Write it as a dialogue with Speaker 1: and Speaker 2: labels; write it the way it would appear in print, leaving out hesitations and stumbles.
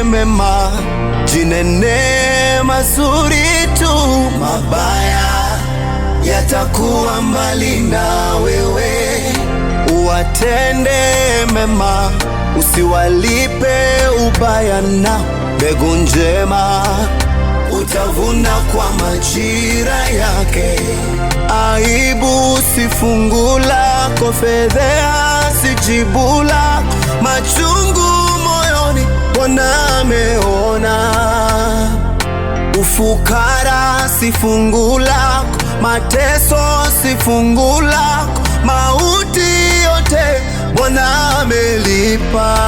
Speaker 1: mema, jinene mazuri tu, mabaya yatakuwa mbali na wewe. Uwatende mema, usiwalipe ubaya, na mbegu njema utavuna kwa majira yake. Aibu si fungu lako, fedheha si jibu lako, machungu moyoni Bwana ameona. Ufukara si fungu lako, mateso si fungu lako, mauti yote Bwana amelipa.